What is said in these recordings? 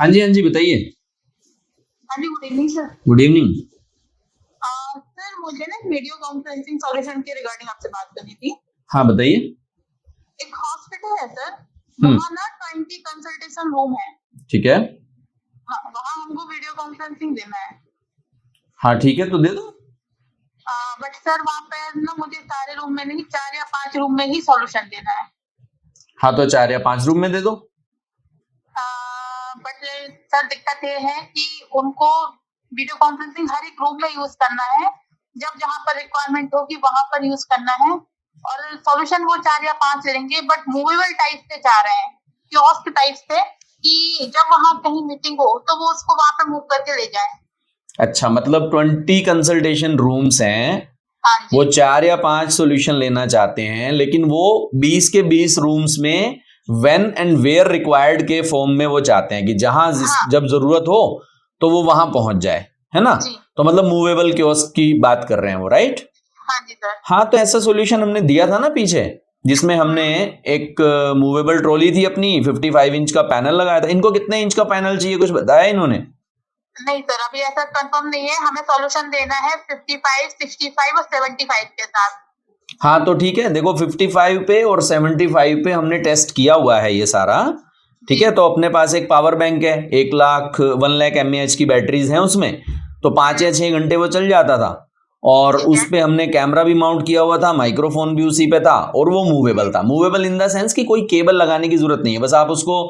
हाँ जी बताइए। हाँ जी, good evening sir. Good evening. Sir मुझे ना वीडियो कॉन्फ्रेंसिंग सॉल्यूशन के रिगार्डिंग आपसे बात करनी थी। हाँ बताइए। एक हॉस्पिटल है सर, हम्म। वहाँ ना 20 कंसल्टेशन रूम है। ठीक है। हाँ, वहाँ हमको वीडियो कॉन्फ्रेंसिंग देना है। हाँ ठीक है, तो दे दो। बट सर वहाँ पे ना मुझे सारे रूम में नहीं, 4 या 5 रूम में ही सॉल्यूशन देना है। हाँ तो 4 या 5 रूम में दे दो। बट सर दिक्कत ये है कि उनको वीडियो कॉन्फ्रेंसिंग हर एक रूम में यूज करना है, जब जहाँ पर रिक्वायरमेंट होगी वहां पर यूज करना है। और सॉल्यूशन वो 4 या 5 लेंगे, बट मूवेबल टाइप से चाह रहे हैं, कियोस्क टाइप से, कि जब वहां कहीं मीटिंग हो तो वो उसको वहां पे मूव करके ले जाए। अच्छा, मतलब 20 कंसल्टेशन रूम्स हैं, हाँ जी। वो 4 या 5 सॉल्यूशन लेना चाहते हैं, लेकिन वो 20 के 20 रूम्स में व्हेन एंड वेयर रिक्वायर्ड के फॉर्म में वो चाहते हैं कि जहां जब जरूरत हो तो वो वहां पहुंच जाए, है ना? जी। तो मतलब मूवेबल कियोस्क की बात कर रहे हैं वो, राइट? हाँ जी सर। हाँ, तो ऐसा सॉल्यूशन हमने दिया था ना पीछे, जिसमें हमने एक मूवेबल ट्रॉली थी अपनी, 55 इंच का पैनल लगाया था। इनको कितने इंच का पैनल चाहिए, कुछ बताया इन्होंने? नहीं सर, अभी ऐसा कंफर्म नहीं है। हमें सॉल्यूशन देना है 55, 65 और 75 के साथ। हाँ तो ठीक है, देखो 55 पे और 75 पे हमने टेस्ट किया हुआ है ये सारा। ठीक है, तो अपने पास एक पावर बैंक है, 1 लाख 1 लाख mAh की बैटरीज हैं उसमें, तो 5 या 6 घंटे वो चल जाता था। और उस पे हमने कैमरा भी माउंट किया हुआ था, माइक्रोफोन भी उसी पे था, और वो मूवेबल था। मूवेबल इन द सेंस कि कोई केबल लगाने की जरूरत नहीं है, बस आप उसको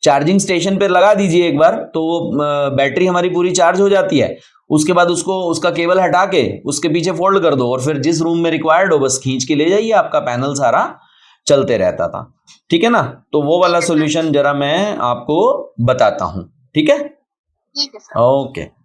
चार्जिंग स्टेशन पे लगा दीजिए एक बार, तो वो बैटरी हमारी पूरी चार्ज हो जाती है। उसके बाद उसको उसका केबल हटा के उसके पीछे फोल्ड कर दो, और फिर जिस रूम में रिक्वायर्ड हो बस खींच के ले जाइए, आपका पैनल सारा चलते रहता था। ठीक है ना? तो वो वाला सॉल्यूशन जरा मैं आपको बताता हूं। ठीक है? ठीक है सर। ओके।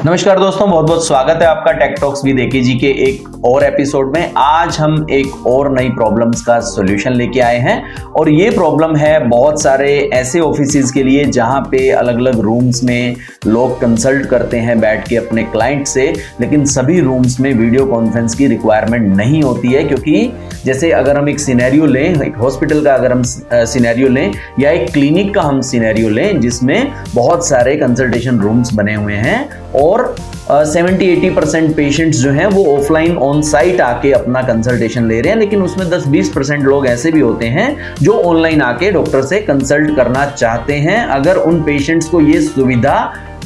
नमस्कार दोस्तों, बहुत बहुत स्वागत है आपका टेक टॉक्स विद एके जी के एक और एपिसोड में। आज हम एक और नई प्रॉब्लम्स का सॉल्यूशन लेके आए हैं, और ये प्रॉब्लम है बहुत सारे ऐसे ऑफिसेज के लिए जहां पे अलग अलग रूम्स में लोग कंसल्ट करते हैं बैठ के अपने क्लाइंट से, लेकिन सभी रूम्स में वीडियो कॉन्फ्रेंस की रिक्वायरमेंट नहीं होती है। क्योंकि जैसे अगर हम एक सिनेरियो लें, एक हॉस्पिटल का अगर हम सिनेरियो लें, या एक क्लिनिक का हम सिनेरियो लें जिसमें बहुत सारे कंसल्टेशन रूम्स बने हुए हैं, और 70-80% पेशेंट्स जो हैं वो ऑफलाइन ऑन साइट आके अपना कंसल्टेशन ले रहे हैं, लेकिन उसमें 10-20% लोग ऐसे भी होते हैं जो ऑनलाइन आके डॉक्टर से कंसल्ट करना चाहते हैं, अगर उन पेशेंट्स को ये सुविधा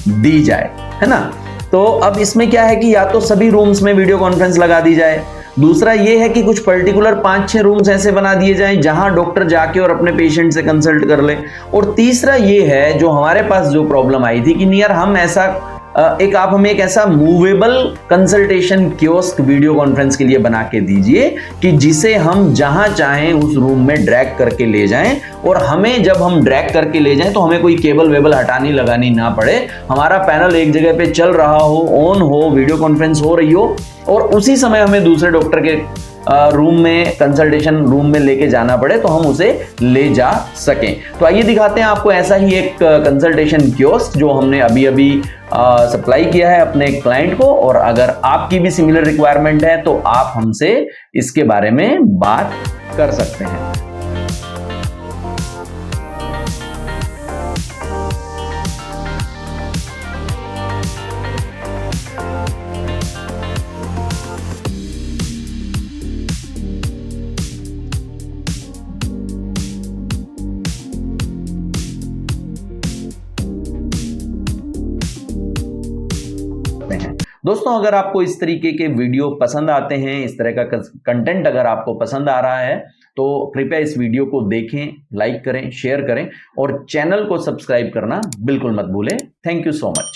दी जाए, है ना? तो अब इसमें क्या है कि या तो सभी रूम्स में वीडियो कॉन्फ्रेंस लगा दी जाए, दूसरा ये है कि कुछ पर्टिकुलर 5-6 रूम्स ऐसे बना दिए जाएं जहां डॉक्टर जाके और अपने पेशेंट से कंसल्ट कर ले, और तीसरा ये है जो हमारे पास जो प्रॉब्लम आई थी कि नियर हम ऐसा आप हमें एक ऐसा movable consultation kiosk video conference के लिए बना के दीजिए कि जिसे हम जहां चाहें उस रूम में ड्रैग करके ले जाएं, और हमें जब हम ड्रैग करके ले जाएं तो हमें कोई केबल वेबल हटानी लगानी ना पड़े, हमारा पैनल एक जगह पे चल रहा हो, ऑन हो, वीडियो कॉन्फ्रेंस हो रही हो, और उसी समय हमें दूसरे डॉक्टर के रूम में, कंसल्टेशन रूम में लेके जाना पड़े तो हम उसे ले जा सकें। तो आइए दिखाते हैं आपको ऐसा ही एक कंसल्टेशन कियोस्क जो हमने अभी अभी सप्लाई किया है अपने क्लाइंट को, और अगर आपकी भी सिमिलर रिक्वायरमेंट है तो आप हमसे इसके बारे में बात कर सकते हैं। दोस्तों, अगर आपको इस तरीके के वीडियो पसंद आते हैं, इस तरह का कंटेंट अगर आपको पसंद आ रहा है, तो कृपया इस वीडियो को देखें, लाइक करें, शेयर करें, और चैनल को सब्सक्राइब करना बिल्कुल मत भूलें। Thank you so much.